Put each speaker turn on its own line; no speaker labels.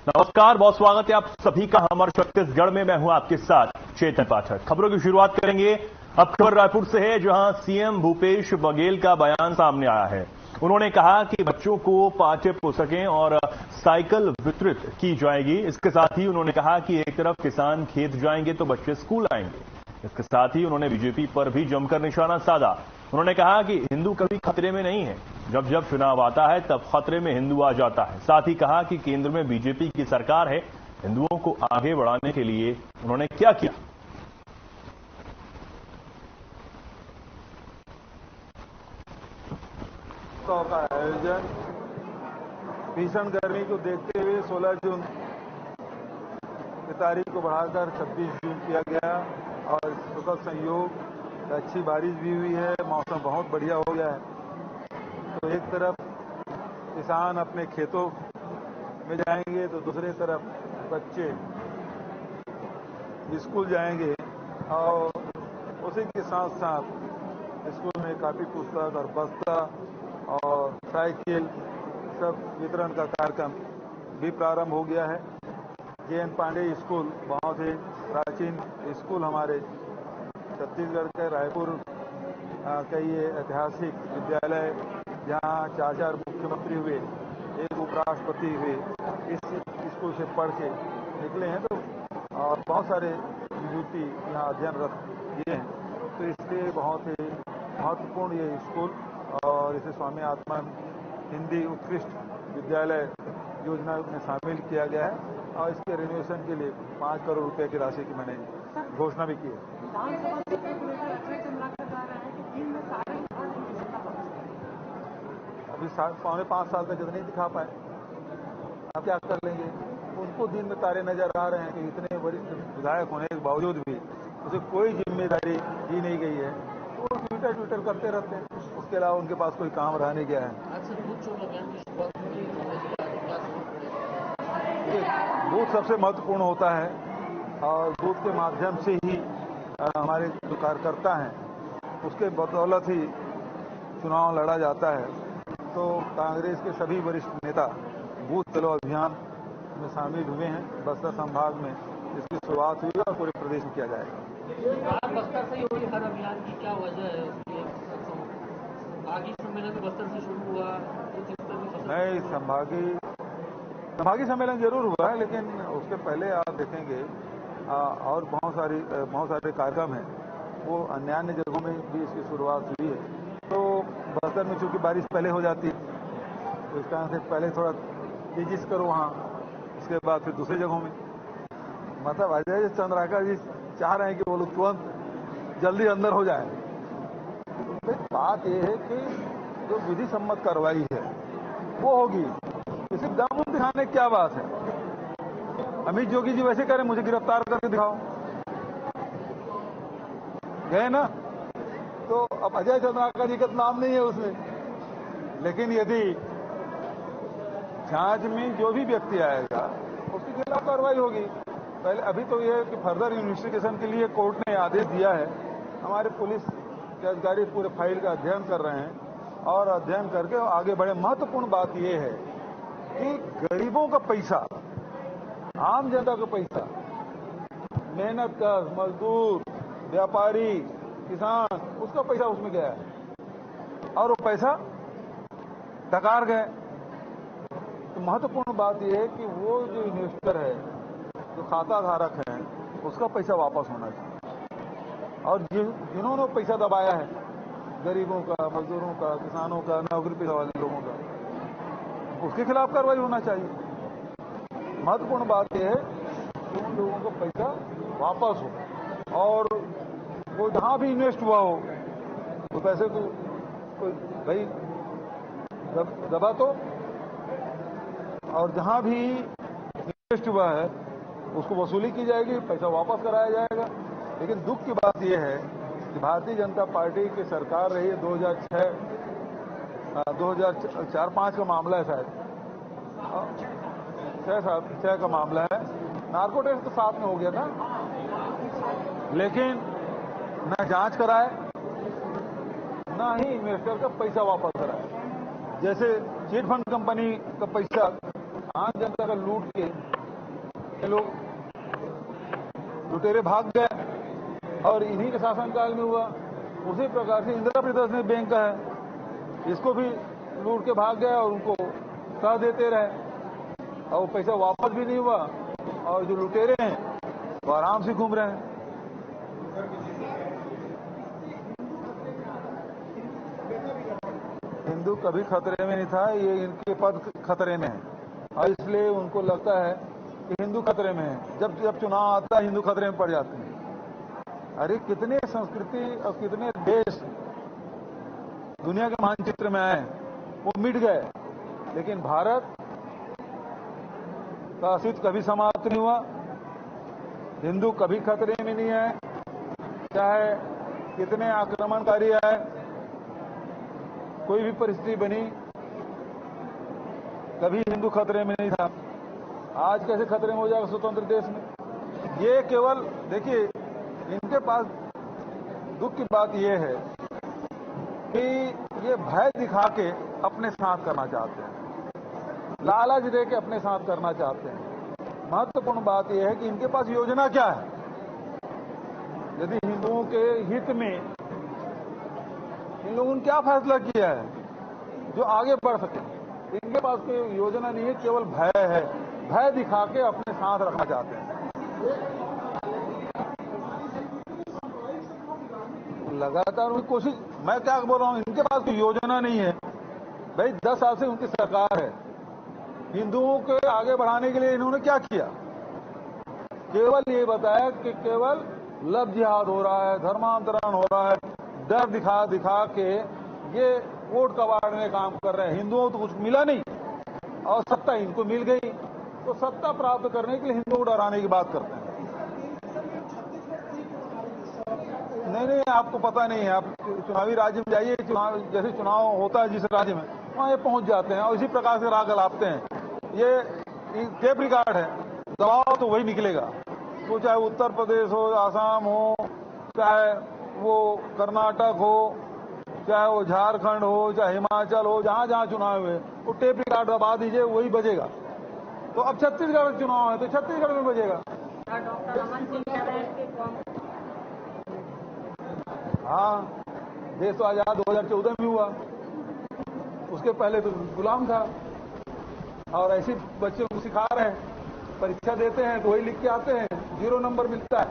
नमस्कार, बहुत स्वागत है आप सभी का हमारे छत्तीसगढ़ में। मैं हूं आपके साथ चेतन पाठक। खबरों की शुरुआत करेंगे। अब खबर रायपुर से है, जहां सीएम भूपेश बघेल का बयान सामने आया है। उन्होंने कहा कि बच्चों को पाठ्य पुस्तकें और साइकिल वितरित की जाएगी। इसके साथ ही उन्होंने कहा कि एक तरफ किसान खेत जाएंगे तो बच्चे स्कूल आएंगे। इसके साथ ही उन्होंने बीजेपी पर भी जमकर निशाना साधा। उन्होंने कहा कि हिंदू कभी खतरे में नहीं है, जब जब चुनाव आता है तब खतरे में हिंदू आ जाता है। साथ ही कहा कि केंद्र में बीजेपी की सरकार है, हिंदुओं को आगे बढ़ाने के लिए उन्होंने क्या किया।
का आयोजन भीषण गर्मी को देखते हुए 16 जून की तारीख को बढ़ाकर 26 जून किया गया और सुखद संयोग अच्छी बारिश भी हुई है, मौसम बहुत बढ़िया हो गया है। तो एक तरफ किसान अपने खेतों में जाएंगे तो दूसरी तरफ बच्चे स्कूल जाएंगे और उसी के साथ साथ स्कूल में कापी पुस्तक और बस्ता और साइकिल सब वितरण का कार्यक्रम भी प्रारंभ हो गया है। JN पांडे स्कूल बहुत ही प्राचीन स्कूल हमारे छत्तीसगढ़ के रायपुर का ये ऐतिहासिक विद्यालय, जहाँ 4 मुख्यमंत्री हुए, एक उपराष्ट्रपति हुए, इस स्कूल से पढ़ के निकले हैं। तो और बहुत सारे युवती यहाँ अध्ययनरत किए हैं। तो इसलिए बहुत ही महत्वपूर्ण ये स्कूल और इसे स्वामी आत्मानंद हिंदी उत्कृष्ट विद्यालय योजना में शामिल किया गया है और इसके रिनोवेशन के लिए 5 करोड़ रुपए की राशि की मैंने घोषणा भी की है। अभी 4.5 साल तक नहीं दिखा पाए, अब क्या कर लेंगे। उनको दिन में तारे नजर आ रहे हैं कि इतने वरिष्ठ विधायक होने के बावजूद भी उसे कोई जिम्मेदारी दी नहीं गई है। वो ट्विटर करते रहते हैं, उसके अलावा उनके पास कोई काम रह नहीं गया है। बूथ सबसे महत्वपूर्ण होता है और बूथ के माध्यम से ही हमारे जो कार्यकर्ता हैं उसके बदौलत ही चुनाव लड़ा जाता है। तो कांग्रेस के सभी वरिष्ठ नेता बूथ चलो अभियान में शामिल हुए हैं। बस्तर संभाग में इसकी शुरुआत हुई और पूरे प्रदेश में किया जाएगा।
बस्तर से ही हुई हर अभियान की क्या वजह है? संभागीय सम्मेलन बस्तर से शुरू हुआ,
नहीं संभागीय सम्मेलन जरूर हुआ है, लेकिन उसके पहले आप देखेंगे और बहुत सारे कार्यक्रम हैं, वो अन्य जगहों में भी इसकी शुरुआत हुई है। तो बस्तर में चूंकि बारिश पहले हो जाती है तो इस कारण से पहले थोड़ा तेजी से करो वहाँ, उसके बाद फिर दूसरी जगहों में। मतलब अजय चंद्राकर जी चाह रहे हैं कि वो लोग तुरंत जल्दी अंदर हो जाए। तो बात यह है कि जो विधि सम्मत कार्रवाई है वो होगी, इसे दम दिखाने की क्या बात है। अमित जोगी जी वैसे कह रहे हैं मुझे गिरफ्तार करके दिखाओ, गए ना। तो अब अजय चंद्राकर जी का नाम नहीं है उसमें, लेकिन यदि जांच में जो भी व्यक्ति आएगा उसके खिलाफ कार्रवाई होगी। पहले अभी तो यह है कि फर्दर इन्वेस्टिगेशन के लिए कोर्ट ने आदेश दिया है। हमारे पुलिस के अधिकारी पूरे फाइल का अध्ययन कर रहे हैं और अध्ययन करके आगे बढ़े। महत्वपूर्ण बात यह है कि गरीबों का पैसा, आम जनता का पैसा, मेहनत का मजदूर, व्यापारी, किसान, उसका पैसा उसमें गया है और वो पैसा डकार गए। तो महत्वपूर्ण बात यह है कि वो जो इन्वेस्टर है, जो खाता धारक है, उसका पैसा वापस होना चाहिए। और जिन्होंने पैसा दबाया है, गरीबों का, मजदूरों का, किसानों का, नौकरी पेशा वाले लोगों का, उसके खिलाफ कार्रवाई होना चाहिए। महत्वपूर्ण बात यह है कि उन लोगों को पैसा वापस हो और वो जहां भी इन्वेस्ट हुआ हो तो पैसे को भाई दबा तो, और जहां भी इन्वेस्ट हुआ है उसको वसूली की जाएगी, पैसा वापस कराया जाएगा। लेकिन दुख की बात यह है कि भारतीय जनता पार्टी की सरकार रही है 2004-5 का मामला है, शायद 6 का मामला है। नार्को टेस्ट तो 7 में हो गया था, लेकिन न जांच कराए, न ही इन्वेस्टर का पैसा वापस कराए। जैसे चिट फंड कंपनी का पैसा आम जनता का लूट के ये लोग लुटेरे भाग गए और इन्हीं के शासनकाल में हुआ। उसी प्रकार से इंदिरा प्रियदर्शनी बैंक का है, इसको भी लूट के भाग गए और उनको सह देते रहे और वो पैसा वापस भी नहीं हुआ और जो लुटेरे हैं वो आराम से घूम रहे हैं। हिंदू कभी खतरे में नहीं था, ये इनके पद खतरे में है और इसलिए उनको लगता है कि हिंदू खतरे में है। जब जब चुनाव आता है हिंदू खतरे में पड़ जाते हैं। अरे कितने संस्कृति और कितने देश दुनिया के मानचित्र में आए, वो मिट गए, लेकिन भारत का अस्तित्व कभी समाप्त नहीं हुआ। हिंदू कभी खतरे में नहीं है, चाहे कितने आक्रमणकारी आए, कोई भी परिस्थिति बनी, कभी हिंदू खतरे में नहीं था। आज कैसे खतरे में हो जाएगा स्वतंत्र देश में? ये केवल देखिए, इनके पास दुख की बात यह है कि ये भय दिखा के अपने साथ करना चाहते हैं, लालच दे के अपने साथ करना चाहते हैं। महत्वपूर्ण बात यह है कि इनके पास योजना क्या है। यदि हिंदुओं के हित में इन लोगों ने क्या फैसला किया है जो आगे बढ़ सके? इनके पास कोई योजना नहीं है, केवल भय है। भय दिखा के अपने साथ रखना चाहते हैं। लगातार उनकी कोशिश, मैं क्या बोल रहा हूं, इनके पास कोई योजना नहीं है भाई। 10 साल से उनकी सरकार है। हिंदुओं के आगे बढ़ाने के लिए इन्होंने क्या किया? केवल ये बताया कि केवल लव जिहाद हो रहा है, धर्मांतरण हो रहा है, डर दिखा दिखा के ये वोट कबाड़ने में काम कर रहे हैं। हिंदुओं को तो कुछ मिला नहीं और सत्ता इनको मिल गई, तो सत्ता प्राप्त करने के लिए हिंदुओं को डराने की बात करते हैं। नहीं, आपको पता नहीं है। आप चुनावी राज्य में जाइए, जैसे चुनाव होता है जिस राज्य में, वहां ये पहुंच जाते हैं और इसी प्रकार से राग लापते हैं। ये टेप रिकॉर्ड है, दबाव तो वही निकलेगा। तो चाहे उत्तर प्रदेश हो, आसाम हो, चाहे वो कर्नाटक हो, चाहे वो झारखंड हो, चाहे हिमाचल हो, जहां जहां चुनाव हुए, वो टेप रिकॉर्ड दबा दीजिए, वही बजेगा। तो अब छत्तीसगढ़ में चुनाव है तो छत्तीसगढ़ में बजेगा। हाँ, देश तो आजाद 2014 में हुआ, उसके पहले तो गुलाम था। और ऐसे बच्चों को सिखा रहे हैं, परीक्षा देते हैं तो वही लिख के आते हैं, 0 नंबर मिलता है।